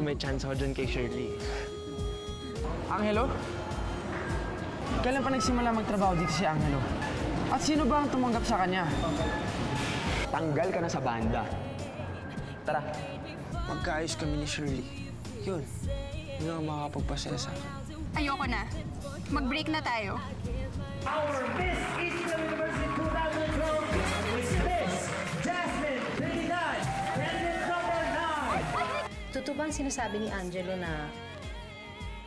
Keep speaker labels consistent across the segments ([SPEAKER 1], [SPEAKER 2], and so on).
[SPEAKER 1] may chance ako dyan kay Shirley.
[SPEAKER 2] Angelo? Kailan pa nagsimula magtrabaho dito si Angelo? At sino ba ang tumanggap sa kanya?
[SPEAKER 1] Tanggal ka na sa banda. Tara, magkaayos kami ni Shirley. Yun ang makakapagpasaya sa akin.
[SPEAKER 3] Ayoko na. Mag-break na tayo.
[SPEAKER 4] Our Miss Eastern University 2012 is Miss Jasmine Trinidad, candidate number 9.
[SPEAKER 5] Totoo bang sinasabi ni Angelo na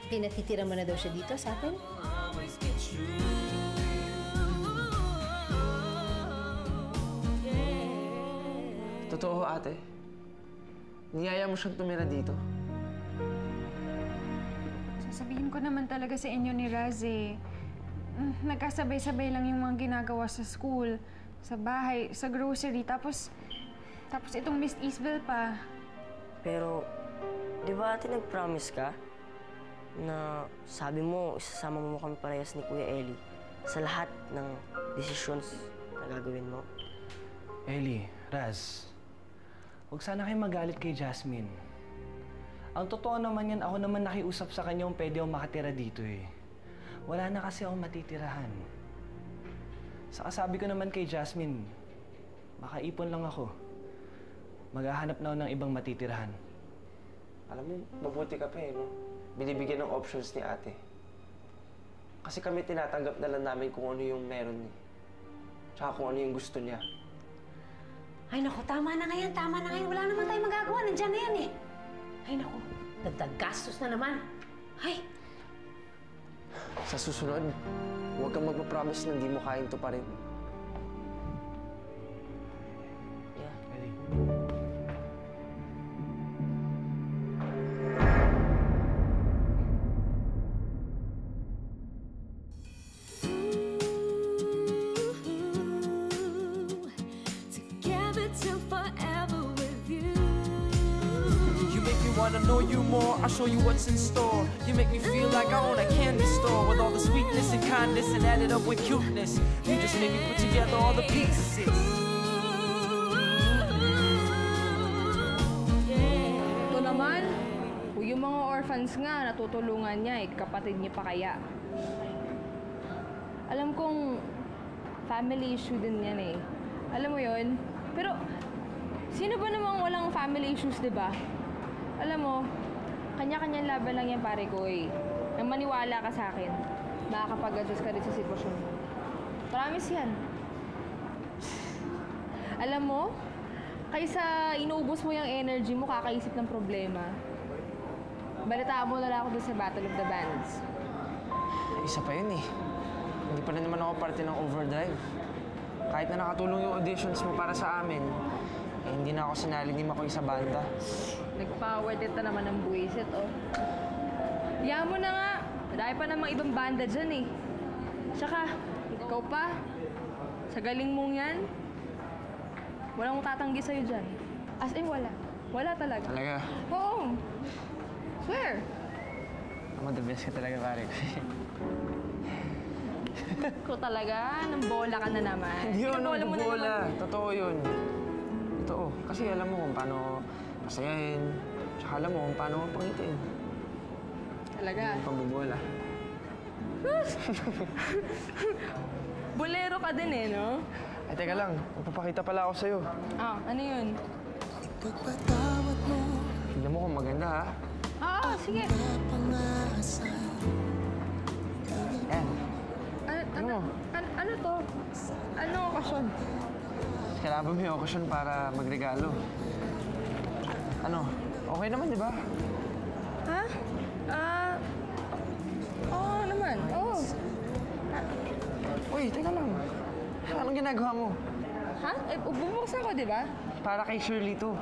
[SPEAKER 5] pinatitira mo na daw siya dito sa atin?
[SPEAKER 1] Totoo, ate. Niyaya mo siyang tumira dito.
[SPEAKER 6] Sasabihin ko naman talaga sa inyo ni Raz eh. Nagkasabay-sabay lang yung mga ginagawa sa school, sa bahay, sa grocery, tapos itong Miss Isabel pa.
[SPEAKER 7] Pero, di ba ate nag-promise ka na sabi mo, isasama mo kami parehas ni Kuya Eli sa lahat ng decisions na gagawin mo?
[SPEAKER 8] Eli, Raz, huwag sana kayo magalit kay Jasmine. Ang totoo naman yan, ako naman nakiusap sa kanya kung pwede akong makatira dito eh. Wala na kasi akong matitirahan. Saka sabi ko naman kay Jasmine, makaipon lang ako. Maghahanap na ako ng ibang matitirahan.
[SPEAKER 1] Alam mo, mabuti ka pa eh, no? Binibigyan ng options ni ate. Kasi kami tinatanggap na lang namin kung ano yung meron eh. Tsaka kung ano yung gusto niya.
[SPEAKER 5] Ay naku, tama na ngayon, tama na ngayon. Wala naman tayong magagawa, nandiyan na yan eh. Ay naku, dagdag gastos na naman. Ay!
[SPEAKER 1] Sa susunod, huwag kang magpapromise na hindi mo kayang tuparin.
[SPEAKER 8] Yeah, Eli.
[SPEAKER 4] Wanna know you more, I'll show you what's in store. You make me feel like I own a candy store with all the sweetness and kindness and added up with cuteness. You just make me put together all the pieces.
[SPEAKER 6] Ito naman, kung yung mga orphans nga natutulungan niya eh, kapatid niya pa kaya. Alam kong family issue din yan eh. Alam mo yon? Pero sino ba namang walang family issues, di ba? Alam mo, kanya-kanyang laban lang yan, pare ko eh. Nang maniwala ka sa akin, makakapag-adjust ka rin sa sitwasyon mo. Promise yan. Alam mo, kaysa inuubos mo yung energy mo, kakaisip ng problema, balitaan mo na lang ako doon sa Battle of the Bands.
[SPEAKER 1] Isa pa yun eh. Hindi pa rin naman ako parte ng Overdrive. Kahit na nakatulong yung auditions mo para sa amin, eh, hindi na ako sinali ni Makoy sa banda.
[SPEAKER 6] Nag-powered ito naman ng buwisit, oh. Diyan mo na nga. Madami pa namang ibang banda dyan, eh. Tsaka, ikaw pa. Sa galing mong yan, walang tatanggi sa'yo dyan. As in, wala. Wala talaga.
[SPEAKER 1] Talaga?
[SPEAKER 6] Oo. Swear.
[SPEAKER 1] Ako, the best ka talaga, pare.
[SPEAKER 6] Ko talaga, nang bola ka na naman.
[SPEAKER 1] Hindi yun,
[SPEAKER 6] Pinabola mo na
[SPEAKER 1] bola.
[SPEAKER 6] naman.
[SPEAKER 1] Totoo yun. Totoo. Kasi alam mo kung paano pasayahin. Tsaka alam mo kung paano pangitiin.
[SPEAKER 6] Talaga.
[SPEAKER 1] Yung pambobola.
[SPEAKER 6] Bolero ka din eh, no?
[SPEAKER 1] Ay, teka lang. Magpapakita pala ako sa'yo.
[SPEAKER 6] Ah, ano yun?
[SPEAKER 1] Tignan mo kung maganda, ha?
[SPEAKER 6] Ah, sige.
[SPEAKER 1] Ayan.
[SPEAKER 6] Ano to? Anong okasyon?
[SPEAKER 1] Kailangan ba may okasyon para magregalo? Ano? Okay naman, di ba?
[SPEAKER 6] Ha? Oo naman. Oo.
[SPEAKER 1] Uy, teka lang. Anong ginagawa mo?
[SPEAKER 6] Ha? Eh, bubuksan ko, di ba?
[SPEAKER 1] Para kay Shirley to.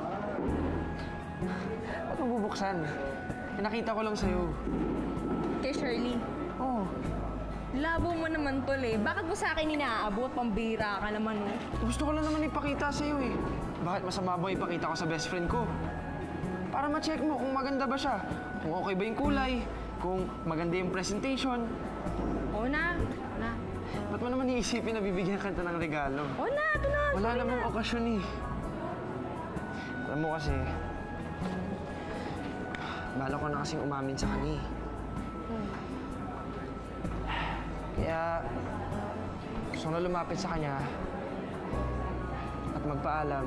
[SPEAKER 1] Ba't mo bubuksan? Pinakita ko lang sa'yo.
[SPEAKER 6] Kay Shirley.
[SPEAKER 1] Oo.
[SPEAKER 6] Labo mo naman, tol eh. Bakit mo sa akin inaabot? Pambira ka naman, oh.
[SPEAKER 1] Gusto ko lang naman ipakita sa'yo eh. Bakit masama ba ipakita ko sa best friend ko? Para ma-check mo kung maganda ba siya. Kung okay ba yung kulay. Kung maganda yung presentation.
[SPEAKER 6] Oo na.
[SPEAKER 1] Ba't mo naman iisipin na bibigyan ka ng regalo?
[SPEAKER 6] Oo na, ito na.
[SPEAKER 1] Wala namang okasyon eh. Alam mo kasi,
[SPEAKER 2] bala ko na kasing umamin sa kanya eh. Kaya, gusto ko na lumapit sa kanya at magpaalam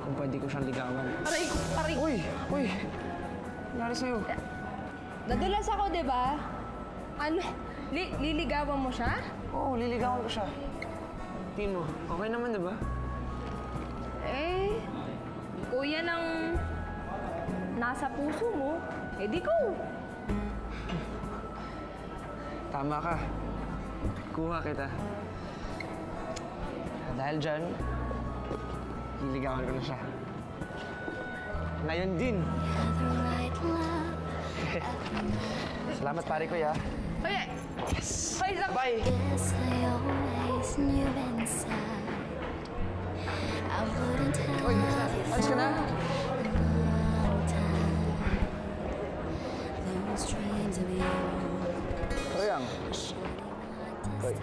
[SPEAKER 2] kung pwede ko siyang ligawan.
[SPEAKER 6] Aray! Aray!
[SPEAKER 2] Uy! Uy! Nangyari sa'yo?
[SPEAKER 6] Nadulas ako, di ba? Ano? Liligawan mo siya?
[SPEAKER 2] Oo, liligawan ko siya. Tingin mo, okay naman, di ba?
[SPEAKER 6] Eh, kung yan ang nasa puso mo, eh di ko.
[SPEAKER 2] Tama ka. Kuha kita. Dahil dyan, liligawan ko na siya. Ngayon din. Salamat, pare ko, ya.
[SPEAKER 6] Hoy!
[SPEAKER 2] Yes!
[SPEAKER 6] Hoy, Zach!
[SPEAKER 2] Bye!
[SPEAKER 9] Yes, I always knew inside I wouldn't have
[SPEAKER 2] Uy, alis ka na?
[SPEAKER 9] those dreams of you.
[SPEAKER 10] Toyang. Toy.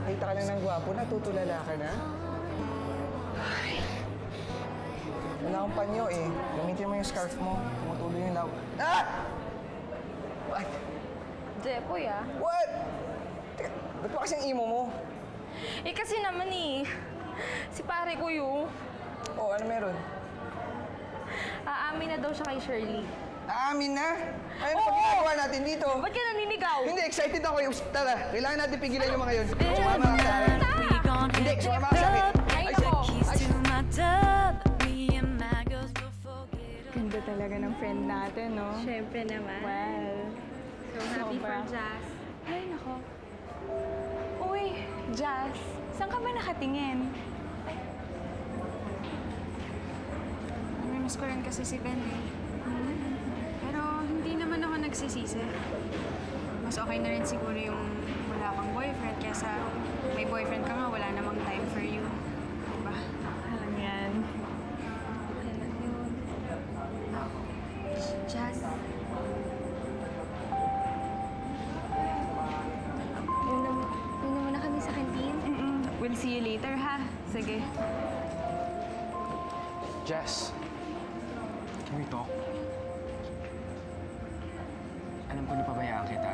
[SPEAKER 10] Nakita ka lang ng gwapo, natutulala ka na? Wala akong panyo eh. Gamitin mo yung scarf mo. Tumutuloy yung law. Ah! What?
[SPEAKER 6] Jepoy, ah.
[SPEAKER 10] What? Teka, ba't pa kasing imo mo?
[SPEAKER 6] Eh kasi naman eh, si pare ko yung
[SPEAKER 10] Oh, ano meron?
[SPEAKER 6] aamin na daw siya kay Shirley.
[SPEAKER 10] Aamin na? Ano
[SPEAKER 6] Oo!
[SPEAKER 10] pa ginagawa natin dito?
[SPEAKER 6] Ba't ka naninigaw?
[SPEAKER 10] Hindi, excited ako. Tara, kailangan natin pigilan yung mga yun. Sumama ka sa akin. Hindi, sumama ka sa akin.
[SPEAKER 6] Ay, nako!
[SPEAKER 3] Ganda talaga ng friend natin, no?
[SPEAKER 6] Siyempre naman.
[SPEAKER 3] Well,
[SPEAKER 6] So happy for Jazz.
[SPEAKER 3] ay nako. Uy, Jazz, saan ka ba nakatingin?
[SPEAKER 11] Namimiss ko rin kasi si Ben eh. Pero hindi naman ako nagsisisi. Mas okay na rin siguro yung wala kang boyfriend kesa may boyfriend ka nga, wala namang time for you. Diba?
[SPEAKER 3] Alam yan.
[SPEAKER 6] Okay lang yun.
[SPEAKER 11] Jazz,
[SPEAKER 6] Una muna kami sa canteen.
[SPEAKER 3] We'll see you later, ha? Sige.
[SPEAKER 2] Jess, can we talk? Alam ko napabayaan kita.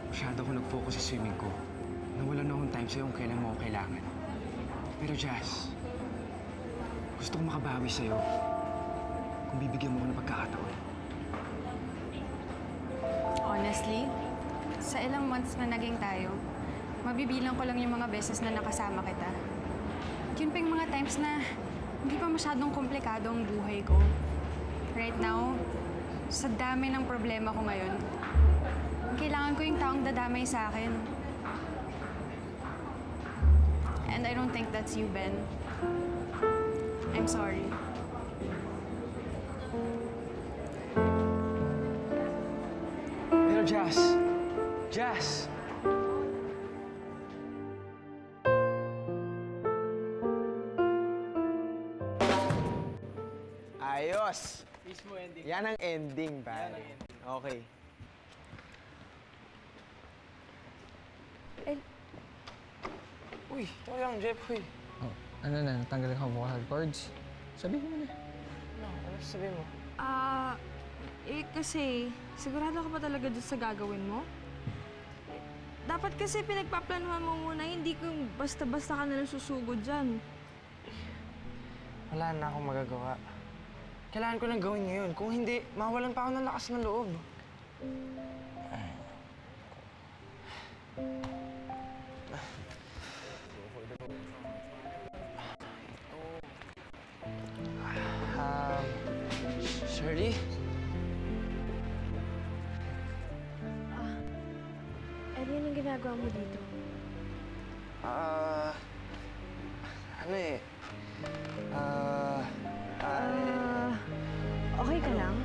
[SPEAKER 2] Masyado ako nag-focus sa swimming ko. Nawalan na akong time sa'yo kung kailan mo ako kailangan. Pero Jess, gusto ko makabawi sa'yo kung bibigyan mo ko ng pagkakataon.
[SPEAKER 11] honestly, sa ilang months na naging tayo, mabibilang ko lang yung mga beses na nakasama kita. Yun pa yung mga times na hindi pa masyadong komplikado ang buhay ko. Right now, sa dami ng problema ko ngayon, kailangan ko yung taong dadamay sa akin. And I don't think that's you, Ben. I'm sorry.
[SPEAKER 2] Pero Jazz!
[SPEAKER 10] Ayos! Yan ang ending, pare. Okay.
[SPEAKER 2] Uy, ito lang, Jeff, uy.
[SPEAKER 12] Oh, ano na, natanggal ka vocal cords? Sabihin mo na.
[SPEAKER 2] Ano sasabihin mo?
[SPEAKER 3] Kasi, sigurado ka ba talaga dyan sa gagawin mo? Dapat kasi pinagpaplanuhan mo muna, hindi kung basta-basta ka nalang susugod dyan.
[SPEAKER 2] Wala na akong magagawa. Kailangan ko nang gawin ngayon. Kung hindi, mawalan pa ako ng lakas ng loob. Shirley?
[SPEAKER 6] Ano yun ang ginagawa mo dito?
[SPEAKER 2] Ano eh?
[SPEAKER 6] Okay ka lang?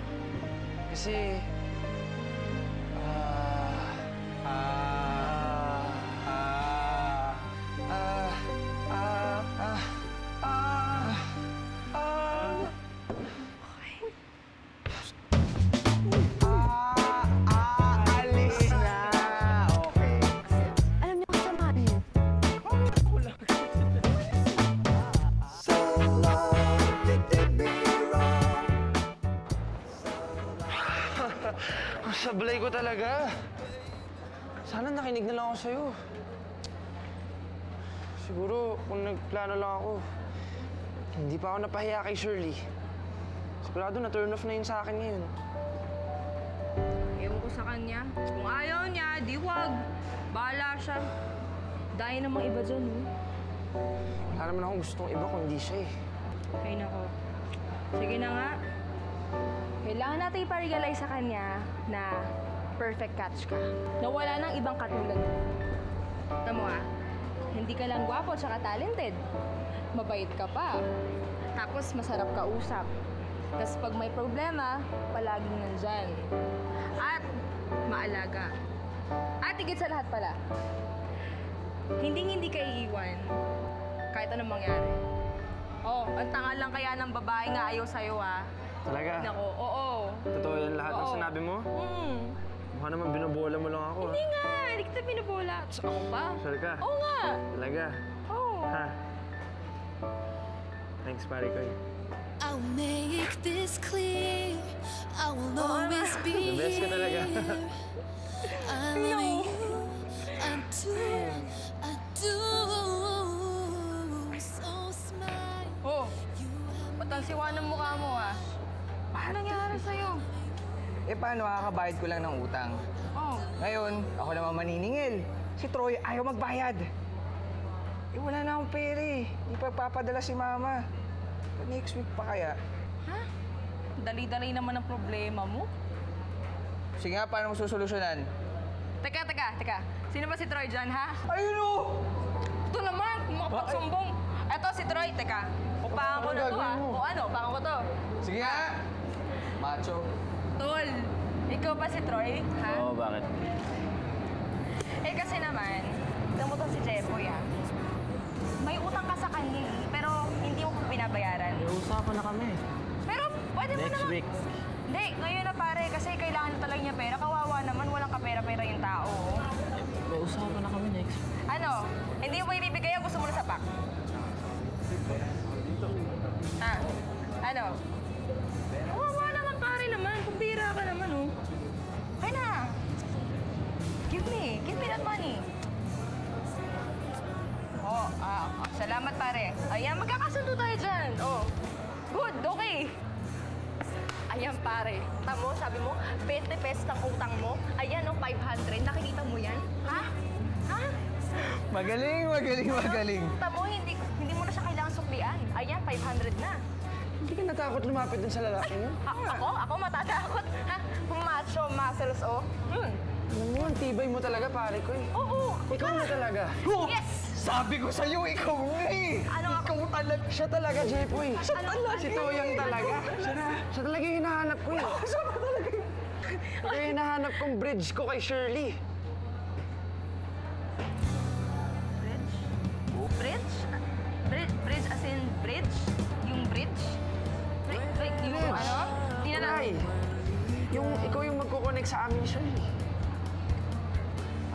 [SPEAKER 2] Kasi... alis na! Okay.
[SPEAKER 6] Alam niyo, kasamahan niyo.
[SPEAKER 1] sablay ko talaga. Sana nakinig na lang ako sa'yo. Siguro, kung nagplano lang ako, hindi pa ako napahiya kay Shirley. Sigurado na turn off na yun sa akin ngayon.
[SPEAKER 6] Ewan ko sa kanya. Kung ayaw niya, di wag. Bahala siya. Dahil namang iba dyan, oh.
[SPEAKER 1] Wala naman akong gustong iba kung hindi siya eh.
[SPEAKER 6] Ay, nako. Sige na nga. Kailangan natin ipa-realize sa kanya na perfect catch ka. Na wala nang ibang katulad mo. Tama mo hindi ka lang gwapo at talented. Mabait ka pa. Tapos masarap ka usap. Tapos pag may problema, palaging nandyan. At maalaga. At higit sa lahat pala, hindi ka iiwan kahit anong mangyari. Oh, ang tanga lang kaya ng babae nga ayaw sa'yo, ah.
[SPEAKER 1] Talaga?
[SPEAKER 6] Nako, oo.
[SPEAKER 1] Totoo yan lahat ng sinabi mo? Mukha naman binobola mo lang ako,
[SPEAKER 6] Hindi nga, hindi kita binobola. Tapos ako pa.
[SPEAKER 1] Sure ka?
[SPEAKER 6] Oo nga.
[SPEAKER 1] Talaga?
[SPEAKER 6] Oo.
[SPEAKER 1] Ha? Thanks, pare ko.
[SPEAKER 9] I'll make this clear. I will always be
[SPEAKER 1] The best ka talaga.
[SPEAKER 9] I love you. I do. So smile.
[SPEAKER 6] Oh, ba't ang siwa ng mukha mo, ah? Ano nangyari sa'yo?
[SPEAKER 10] Eh, paano kakabayad ko lang ng utang?
[SPEAKER 6] Oh.
[SPEAKER 10] Ngayon, ako naman maniningil. Si Troy ayaw magbayad. Eh, wala na akong pera eh. Di pa papadala si Mama. Next week pa kaya?
[SPEAKER 6] Ha? Dali-dali naman ang problema mo.
[SPEAKER 10] Sige nga, paano mo susolusyonan?
[SPEAKER 6] Teka. Sino ba si Troy dyan, ha?
[SPEAKER 10] Ayun o!
[SPEAKER 6] Ito naman, makapagsumbong. Eto si Troy, teka. Upakan ko na to, ha? O ano, upakan ko to.
[SPEAKER 10] Sige nga! Macho.
[SPEAKER 6] Tol, ikaw ba si Troy, ha?
[SPEAKER 1] Oo, bakit?
[SPEAKER 6] Eh kasi naman, ito mo to si Jeboy, ha? May utang ka sa kanya, pero hindi mo pa binabayaran.
[SPEAKER 1] Usapan na kami.
[SPEAKER 6] Pero pwede mo naman...
[SPEAKER 1] Next week.
[SPEAKER 6] Hindi, ngayon na pare, kasi kailangan na talaga niya pera. Kawawa naman, walang kapera-pera yung tao.
[SPEAKER 1] May usapan na kami next week.
[SPEAKER 6] Ano? Hindi mo ba ibibigay o gusto mo na sapak? Ah, ano? Kawawa naman pare naman, kumbira ka naman, oh. Kaya na. Give me that money. Oh, salamat pare. Ayan, magkakasundo tayo dyan. Oh, good, okay. Ayan pare, tamo, sabi mo, 20 pesos ang utang mo. Ayan, oh, 500. Nakikita mo yan? Ha?
[SPEAKER 10] Magaling.
[SPEAKER 6] Tamo, hindi mo na siya kailangan suklian. Ayan, 500 na.
[SPEAKER 1] Hindi ka natakot lumapit dun sa lalaki mo?
[SPEAKER 6] Ako matatakot. Ha? Macho, muscles, oh.
[SPEAKER 1] Alam mo, ang tibay mo talaga, pare ko eh.
[SPEAKER 6] Oo.
[SPEAKER 1] Ikaw na talaga.
[SPEAKER 6] Yes!
[SPEAKER 10] Sabi ko sa'yo, ikaw nga eh! Ikaw talaga.
[SPEAKER 1] Siya talaga, Jepoy.
[SPEAKER 10] Siya talaga.
[SPEAKER 1] Si Toyang talaga. Siya talaga yung hinahanap ko eh.
[SPEAKER 10] Siya talaga.
[SPEAKER 1] Ito yung hinahanap kong bridge ko kay Shirley.
[SPEAKER 6] Bridge as in bridge? Yung bridge? Like yung ano?
[SPEAKER 1] Tulay. Yung ikaw yung magkoconnect sa amin ni Shirley.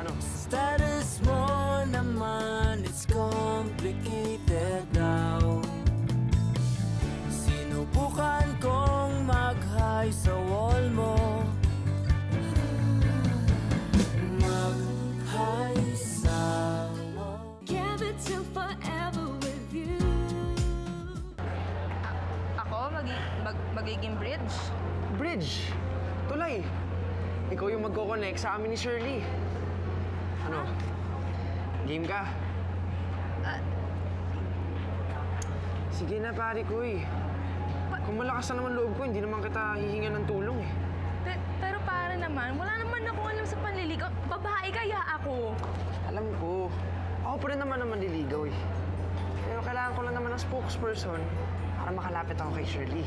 [SPEAKER 1] Ano?
[SPEAKER 13] Status mo naman, it's complicated now. Sinubukan kong mag-high sa wall mo. Mag-high sa wall.
[SPEAKER 9] Give it till forever with you.
[SPEAKER 6] Ako? Magiging bridge?
[SPEAKER 1] Bridge? Tulay. Ikaw yung magkoconnect sa amin ni Shirley. Ano? Game ka? Sige na, pare ko eh. Kung malakas na naman loob ko, hindi naman kita hihingan ng tulong eh.
[SPEAKER 6] Pero pare naman, wala naman akong alam sa panliligaw. Babae kaya ako.
[SPEAKER 1] Alam ko. Ako pa rin naman manliligaw eh. Pero kailangan ko lang naman ng spokesperson para makalapit ako kay Shirley.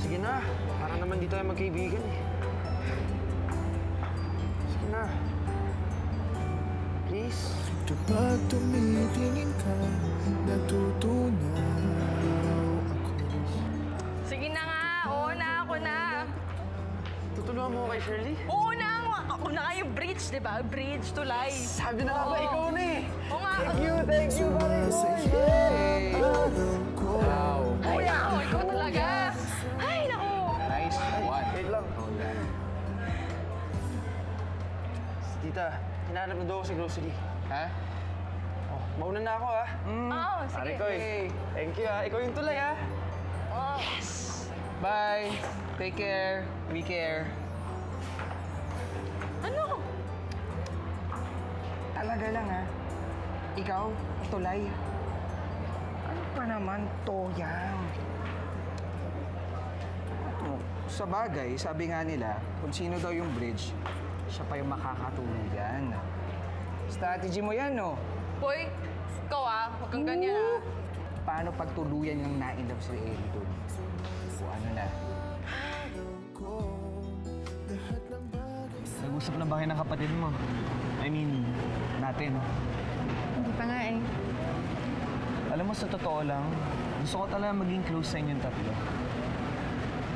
[SPEAKER 1] Sige na, para naman di tayo magkaibigan eh. Sige na. Please.
[SPEAKER 13] Kapag tumitingin ka, natutunaw ako.
[SPEAKER 6] Sige na nga, oo na, ako na.
[SPEAKER 1] Tutulungan mo ako kay Shirley?
[SPEAKER 6] Oo na, ako na nga yung bridge, di ba? Bridge, tulay.
[SPEAKER 1] Sabi na nga ba, ikaw na eh.
[SPEAKER 6] Oo nga.
[SPEAKER 1] Thank you, pare boy.
[SPEAKER 10] Wow.
[SPEAKER 6] Ay, naku, ikaw talaga. Ay, naku.
[SPEAKER 10] Nice one.
[SPEAKER 1] Wait lang. Tita, hinahanap na daw ako sa grocery.
[SPEAKER 10] Ha?
[SPEAKER 1] Oh, mauna na ako, ha?
[SPEAKER 6] Oo, sige.
[SPEAKER 1] Pare ko, thank you, ha? Ikaw yung tulay, ha?
[SPEAKER 6] Oh.
[SPEAKER 10] Yes! Bye! Take care. We care.
[SPEAKER 6] Ano?
[SPEAKER 10] Talaga lang, ha? Ikaw, tulay. Ano pa naman, Toyang? Sa bagay, sabi nga nila, kung sino daw yung bridge, siya pa yung makakatuluyan. Strategy mo yan, no?
[SPEAKER 6] Boy, ikaw huwag kang ganyan
[SPEAKER 10] Paano pagtuluyan yung na-inlove si Ellie doon? O ano na?
[SPEAKER 8] Nag-usap na ba kayo ng kapatid mo? I mean, natin.
[SPEAKER 11] Hindi pa nga eh.
[SPEAKER 8] Alam mo, sa totoo lang, gusto ko talaga maging close sa inyong tatlo.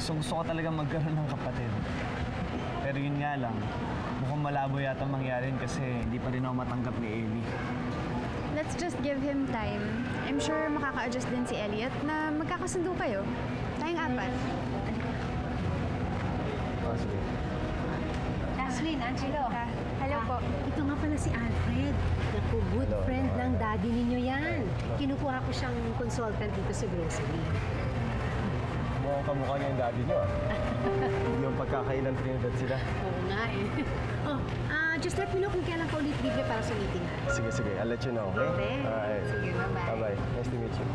[SPEAKER 8] Gusto ko talaga magkaroon ng kapatid. Pero yun nga lang, mukhang malabo yata mangyari kasi hindi pa rin ako matanggap ni Ellie.
[SPEAKER 11] Let's just give him time. I'm sure makaka-adjust din si Elliot na magkakasundo kayo. Tayong apat.
[SPEAKER 8] Oh, sige.
[SPEAKER 5] Jocelyn, Angelo.
[SPEAKER 11] Hello po.
[SPEAKER 5] Ito nga pala si Alfred. Naku, good
[SPEAKER 8] Hello.
[SPEAKER 5] friend ng daddy ninyo yan. Kinukuha ko siyang consultant dito sa grocery.
[SPEAKER 8] Mukhang kamukha niya yung daddy niyo, yung pagkakailan Trinidad sila.
[SPEAKER 5] Oo nga eh. Just let me know kung kailan ka ulit libre para sa meeting.
[SPEAKER 8] Sige, I'll let you know, okay?
[SPEAKER 5] Okay.
[SPEAKER 8] Alright.
[SPEAKER 5] Sige, bye-bye.
[SPEAKER 8] Bye-bye. Nice to meet you.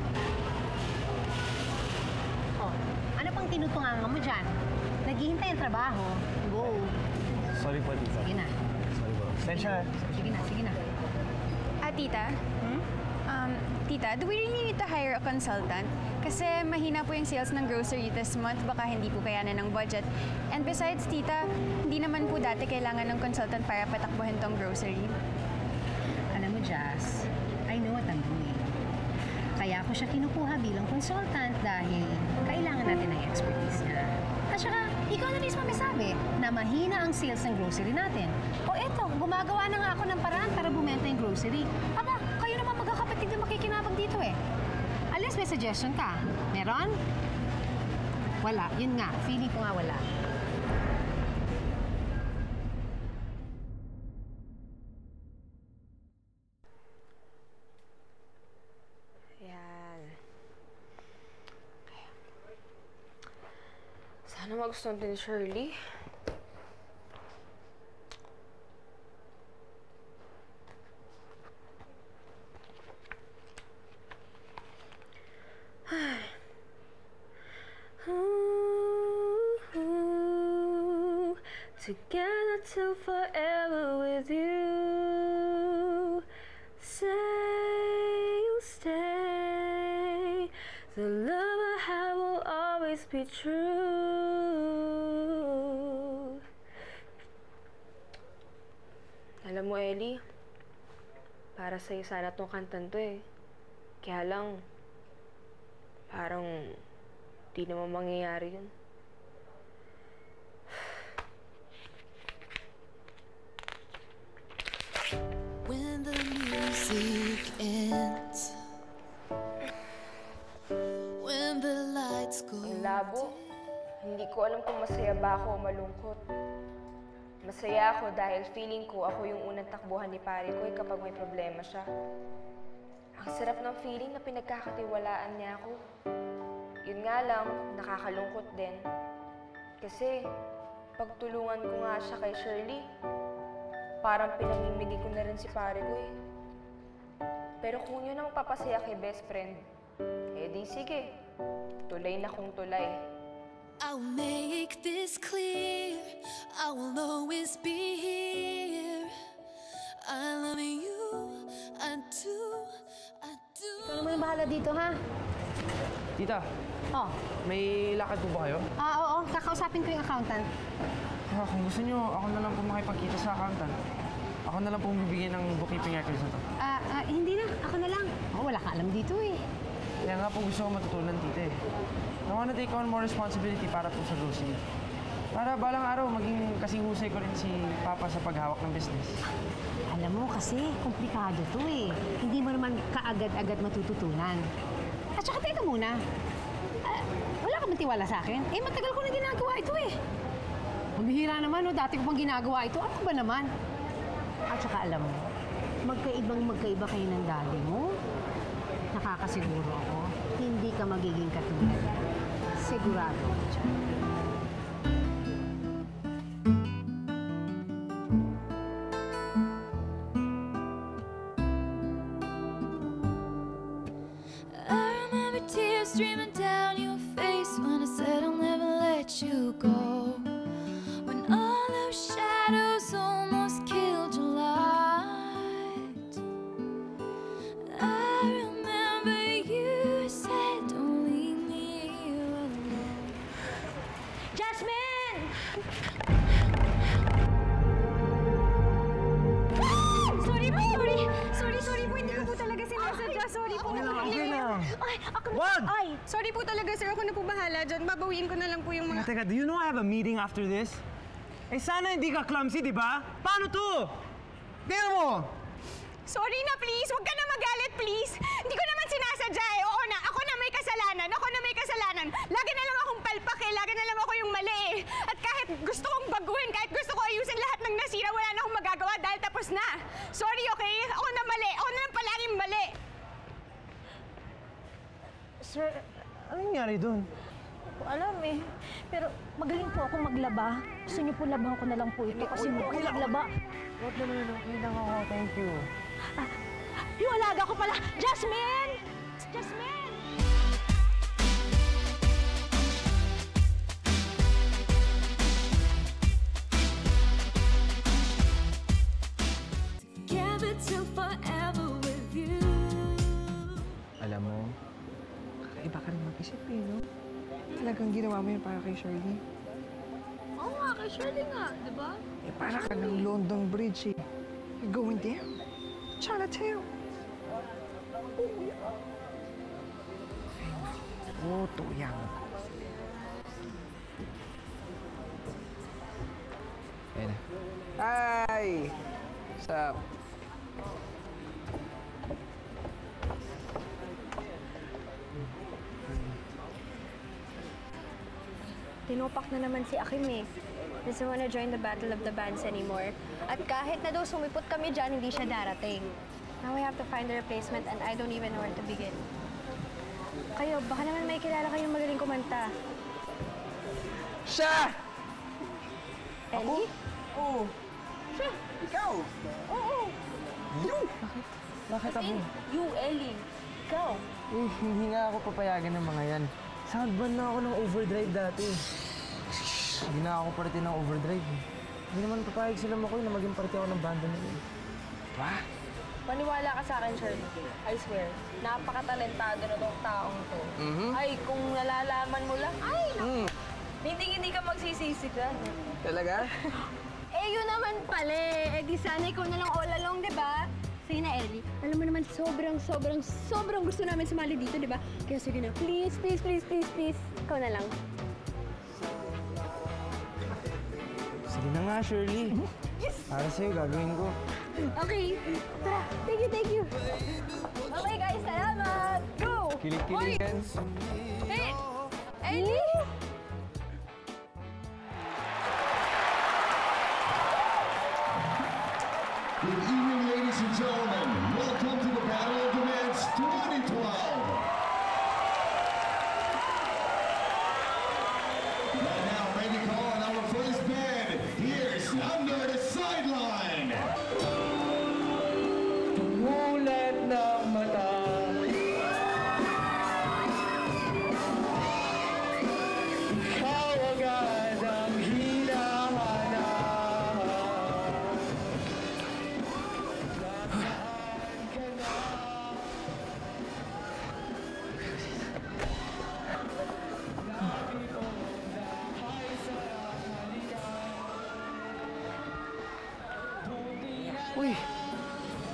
[SPEAKER 5] Oh, ano pang tinutunganga mo dyan? Naghihintay ang trabaho. Go.
[SPEAKER 8] Sorry po, tita.
[SPEAKER 5] Sige na.
[SPEAKER 8] Sorry po. Sensya.
[SPEAKER 5] Sige na.
[SPEAKER 11] Tita? Tita, do we really need to hire a consultant? Kasi mahina po yung sales ng grocery this month, baka hindi po kayanan ng budget. And besides, Tita, hindi naman po dati kailangan ng consultant para patakbuhin tong grocery.
[SPEAKER 5] Alam mo, Jazz, I know what I'm doing. Kaya ako siya kinukuha bilang consultant dahil kailangan natin ng expertise niya. At saka, ikaw na mismo may sabi na mahina ang sales ng grocery natin. O eto, gumagawa na nga ako ng paraan para bumenta yung grocery. Aba, kayo naman magkakapatid na makikinabang dito eh. Unless may suggestion ka. Meron? Wala. Yun nga. Feeling ko nga wala.
[SPEAKER 6] Yan. Sana magustuhan din ni Shirley.
[SPEAKER 3] Together till forever with you. Say you'll stay. The love I have will always be true. Alam mo, Ellie, para sa'yo sana tong kantan to eh. Kaya lang, parang di naman mangyayari yun.
[SPEAKER 9] When the music ends, when the lights go
[SPEAKER 6] Ang labo. Hindi ko alam kung masaya ba ako o malungkot. Masaya ako dahil feeling ko ako yung unang takbuhan ni pare ko kapag may problema siya. Ang sarap ng feeling na pinagkakatiwalaan niya ako. Yun nga lang, nakakalungkot din. Kasi, pagtulungan ko nga siya kay Shirley, parang pinamimigay ko na rin si pare ko eh. Pero kung yun ang papasaya kay best friend, eh di sige, tulay na kung tulay.
[SPEAKER 9] I'll make this clear, I will always be here. I love you, I do.
[SPEAKER 5] Ikaw naman yung bahala dito, ha?
[SPEAKER 1] Tita,
[SPEAKER 5] Oh.
[SPEAKER 1] may lakad po ba kayo?
[SPEAKER 5] Oo. Kakausapin ko yung accountant.
[SPEAKER 1] Kung gusto nyo, ako na lang po makipagkita sa accountant. Ako na lang po bibigyan ng bookkeeping records na to.
[SPEAKER 5] Hindi na. Ako na lang. Wala ka alam dito eh.
[SPEAKER 1] Kaya nga po gusto ko matutunan, tita eh. I wanna take on more responsibility para po sa grocery. Para balang araw, maging kasing husay ko rin si Papa sa paghawak ng business.
[SPEAKER 5] Alam mo kasi, komplikado to eh. Hindi mo naman kaagad-agad matututunan. At saka teka muna. Wala ka bang tiwala sa akin? Eh, matagal ko na ginagawa ito eh. Mabihira naman, no? Dati ko pang ginagawa ito. Ano ba naman? At saka alam mo, magkaiba kayo ng daddy mo. Nakakasiguro ako, hindi ka magiging katulad. Sigurado ako dyan.
[SPEAKER 9] Tears streaming down your face when I said I'll never let you go. When all those shadows almost killed your light, I remember you said don't leave me alone.
[SPEAKER 5] Jasmine! Sorry po, hindi ko po talaga sinasadya. Sorry po.
[SPEAKER 8] Okay lang.
[SPEAKER 5] Ay, ako na.
[SPEAKER 8] Wag!
[SPEAKER 5] Ay, sorry po talaga, sir. Ako na po bahala dyan. Babawiin ko na lang po yung mga...
[SPEAKER 8] Teka, do you know I have a meeting after this? Eh sana hindi ka clumsy, di ba? Paano to? Tingnan mo!
[SPEAKER 5] Sorry na, please. Huwag ka na magalit, please. Hindi ko naman sinasadya eh. Oo na, ako na may kasalanan. Lagi na lang akong palpak eh. Lagi na lang ako yung mali eh. At kahit gusto kong baguhin, kahit gusto ko ayusin lahat ng nasira, wala na akong magagawa dahil tapos na. Sorry, okay? Ako na mali. Ako na lang palaging mali.
[SPEAKER 8] Sir, anong nangyari doon?
[SPEAKER 5] Ko alam eh. Pero magaling po ako maglaba. Gusto niyo po labahan ko na lang po ito kasi okay lang maglaba.
[SPEAKER 8] Huwag naman, okay lang ako. Thank you.
[SPEAKER 5] Yung alaga ko pala, Jasmine! Jasmine!
[SPEAKER 9] Together till forever with you.
[SPEAKER 10] Alam mo, kakaiba ka rin mag-isip eh, no? Talagang ginawa mo yun para kay Shirley.
[SPEAKER 3] Oo nga, kay Shirley nga, di ba?
[SPEAKER 10] Eh, para ka ng London Bridge eh. You're going there? Chinatown. Oh, tuyang.
[SPEAKER 12] Ayan na.
[SPEAKER 10] Hi! What's up?
[SPEAKER 3] Tinupak na naman si Akim eh. Doesn't wanna join the Battle of the Bands anymore. At kahit na daw sumipot kami dyan, hindi siya darating. Now I have to find a replacement and I don't even know where to begin. Kayo, baka naman may kilala kayong magaling kumanta.
[SPEAKER 10] Siya!
[SPEAKER 3] Ellie?
[SPEAKER 10] Oo. Siya! Ikaw! Oo! You!
[SPEAKER 8] Bakit ako?
[SPEAKER 3] You, Ellie. Ikaw.
[SPEAKER 8] Eh, hindi nga ako papayagan ng mga yan. Soundban na ako ng overdrive dati. Hindi na ako parte ng overdrive. Hindi naman papayag sila McCoy na maging parte ako ng banda nila.
[SPEAKER 10] Ba?
[SPEAKER 3] Maniwala ka sa akin, Shirley. I swear, napakatalentado na tong taong to. Ay, kung nalalaman mo lang, ay, hindi ka magsisisi ka.
[SPEAKER 10] Talaga?
[SPEAKER 3] Eh, yun naman pala eh. Eh, di sana ikaw na lang all along, di ba? Sige na, Ellie. Alam mo naman, sobrang gusto namin sumali dito, di ba? Kaya sige na, please. Ikaw na lang.
[SPEAKER 8] Sige na nga, Shirley.
[SPEAKER 3] Yes!
[SPEAKER 8] Para sa'yo, gagawin ko.
[SPEAKER 3] Okay. Tara, thank you. Okay, guys, salamat. Go!
[SPEAKER 8] Kilig-kiligan.
[SPEAKER 3] Hey! Ellie!
[SPEAKER 14] Good evening, ladies and gentlemen. Welcome to the Battle of the Bands 2012. Right now, ready to call on our first band. Here's Under the Sideline.
[SPEAKER 8] Tumulat ng mata. Ikaw agad ang hinahanap.
[SPEAKER 10] Uy!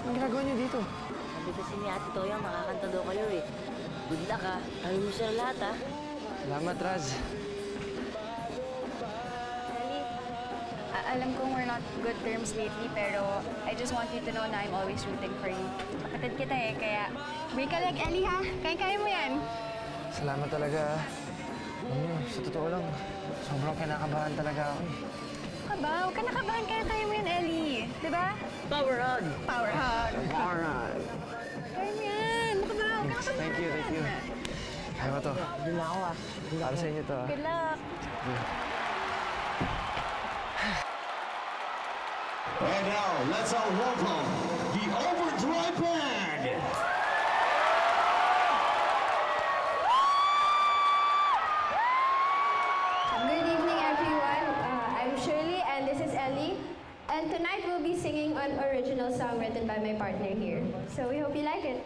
[SPEAKER 10] Anong ginagawa niyo dito?
[SPEAKER 7] Sabi kasi ni Ate Toyang makakanta daw kayo eh. Good luck ha. Sabi mo siya lahat ha.
[SPEAKER 8] Salamat, Raz.
[SPEAKER 11] Alam kong we're not good terms lately, pero I just want you to know na I'm always rooting for you. Kapatid kita eh, kaya break a leg, Ellie ha? Kaya mo yan.
[SPEAKER 8] Salamat talaga. Alam niyo, sa totoo lang, sobrang kinakabahan talaga ako eh.
[SPEAKER 11] Huwag ka nakabahan, kaya mo yan, Ellie. Diba?
[SPEAKER 10] Power hug!
[SPEAKER 5] Power hug!
[SPEAKER 1] Power hug.
[SPEAKER 5] Carmen! Makabalaw ka!
[SPEAKER 1] Thank you.
[SPEAKER 2] Ayaw mo to.
[SPEAKER 7] Hindi na ako ah.
[SPEAKER 2] Para sa inyo to.
[SPEAKER 5] Good luck!
[SPEAKER 14] And now, let's all welcome the Overdrive Band.
[SPEAKER 3] Good evening, everyone. I'm Shirley, and this is Ellie. And tonight we'll be singing an original song written by my partner here. So we hope you like it.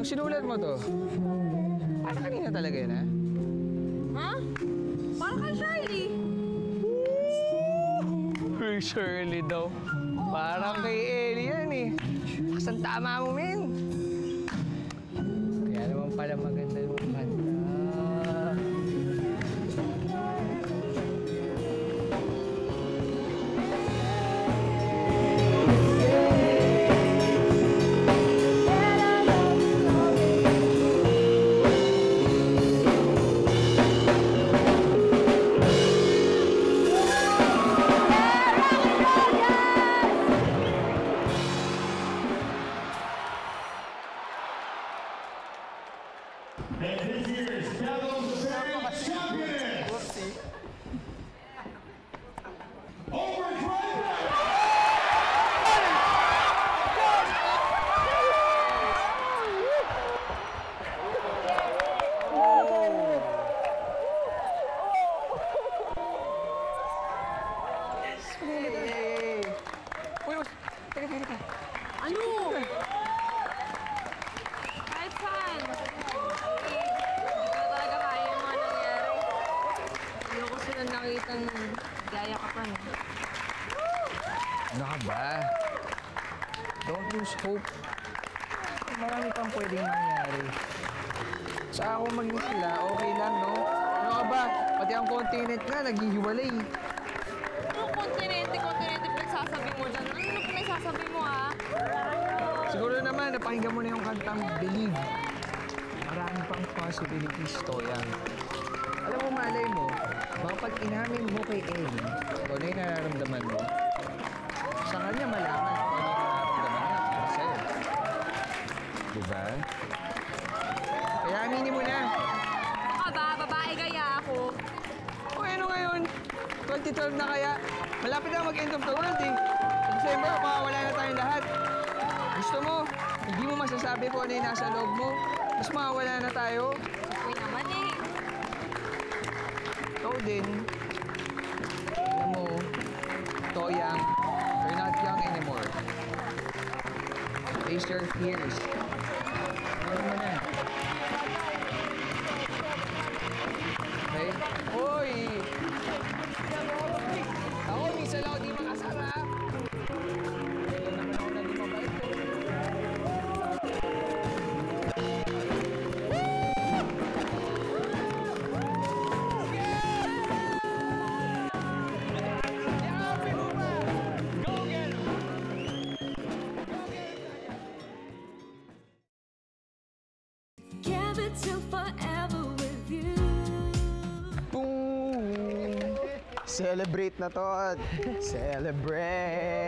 [SPEAKER 12] Sinulat mo to? Parang kanina talaga yun, ha?
[SPEAKER 6] Ha? Parang kay Shirley.
[SPEAKER 12] Kay Shirley daw. Parang kay Ellie yan, eh. Kasang tama mo, men. Kaya naman pala maganda yung kanta.
[SPEAKER 14] And this year's Battle of the Band champion, Overdrive Band.
[SPEAKER 6] Ano? Kahit saan. Hindi ko talaga kaya yung mga nangyari. Ayoko sila nakitang gaya ka pa.
[SPEAKER 12] Ano ka ba? Don't lose hope. Marami pang pwedeng mangyari. Sa ako maging sila, okay lang, no? Ano ka ba? Pati ang continent nga, naghihiwalay.
[SPEAKER 6] Anong kontinente pinagsasabi mo dyan? Ano pinagsasabi mo, ha?
[SPEAKER 12] Siguro naman, napakinggan mo na yung kantang Believe. Marami pang possibilities to yan. Alam mo, malay mo, baka pag inamin mo kay Ellie, kung ano yung nararamdaman mo, sa kanya malaman kung ano yung nararamdaman niya para sa'yo. Diba? Kaya aminin mo na.
[SPEAKER 6] Ano ba? Babae gaya ako.
[SPEAKER 12] O ano ngayon? 2012 na kaya? Malapit na mag-end of the world eh. Sa December, makawala na tayong lahat. Gusto mo, hindi mo masasabi kung ano yung nasa loob mo. Mas makawala na tayo.
[SPEAKER 6] Uy naman eh.
[SPEAKER 12] Ikaw din. Alam mo, Toyang, you're not young anymore. Face your fears. Alam mo na. Okay? Hoy! Ako, minsan lang ako di makasara. Kaya naman ako naging mabait ko.
[SPEAKER 9] Gather till forever with you.
[SPEAKER 8] Boom! Celebrate na to. Celebrate!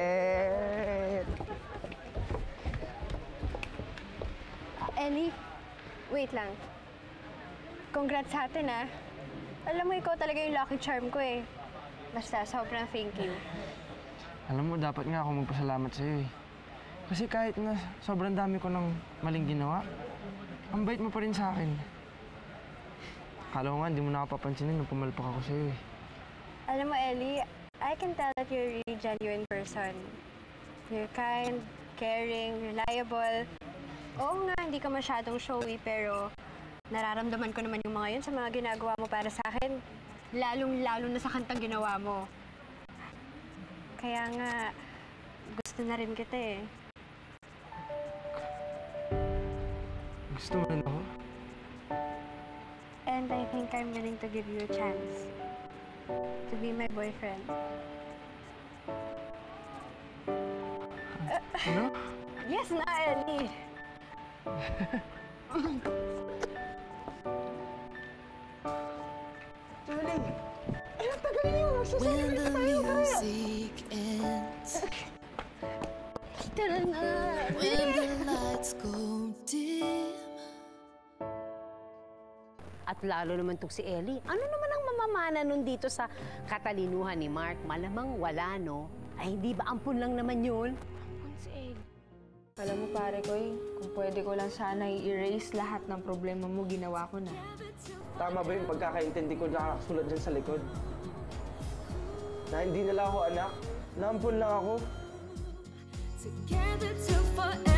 [SPEAKER 3] Ellie, wait lang. Congrats sa atin, ah. Alam mo, ikaw talaga yung lucky charm ko, eh. Basta, sobrang thank you.
[SPEAKER 1] Alam mo, dapat nga ako magpasalamat sa'yo eh. Kasi kahit na sobrang dami ko ng maling ginawa, ang bait mo pa rin sa akin. Akala ko nga, hindi mo na ako papansinin nung pumalpak ako sa'yo eh.
[SPEAKER 3] Alam mo, Ellie, I can tell that you're a really genuine person. You're kind, caring, reliable. Oo nga, hindi ka masyadong showy, pero nararamdaman ko naman yung mga yun sa mga ginagawa mo para sa akin. Lalong-lalo na sa kantang ginawa mo. Kaya nga, gusto na rin kita eh.
[SPEAKER 1] Gusto mo rin ako?
[SPEAKER 3] And I think I'm willing to give you a chance to be my boyfriend.
[SPEAKER 1] Ano?
[SPEAKER 3] Yes na, Ellie!
[SPEAKER 1] Julie!
[SPEAKER 3] Ang tagal niyo!
[SPEAKER 9] When the music ends,
[SPEAKER 3] Tara na!
[SPEAKER 9] when the lights go dim.
[SPEAKER 5] At lalo naman tong si Ellie. Ano naman ang mamamana nun dito sa katalinuhan ni Mark? Malamang wala, no? Ay, hindi ba ampun lang naman yun?
[SPEAKER 6] Ampun si Ellie. Alam mo, pare ko kung pwede ko lang sana i-erase lahat ng problema mo, ginawa ko na.
[SPEAKER 1] Tama ba yung pagkakaintindi ko na nakasulat dyan sa likod? Na hindi nila ako anak? Naampun lang ako?
[SPEAKER 9] Together till forever.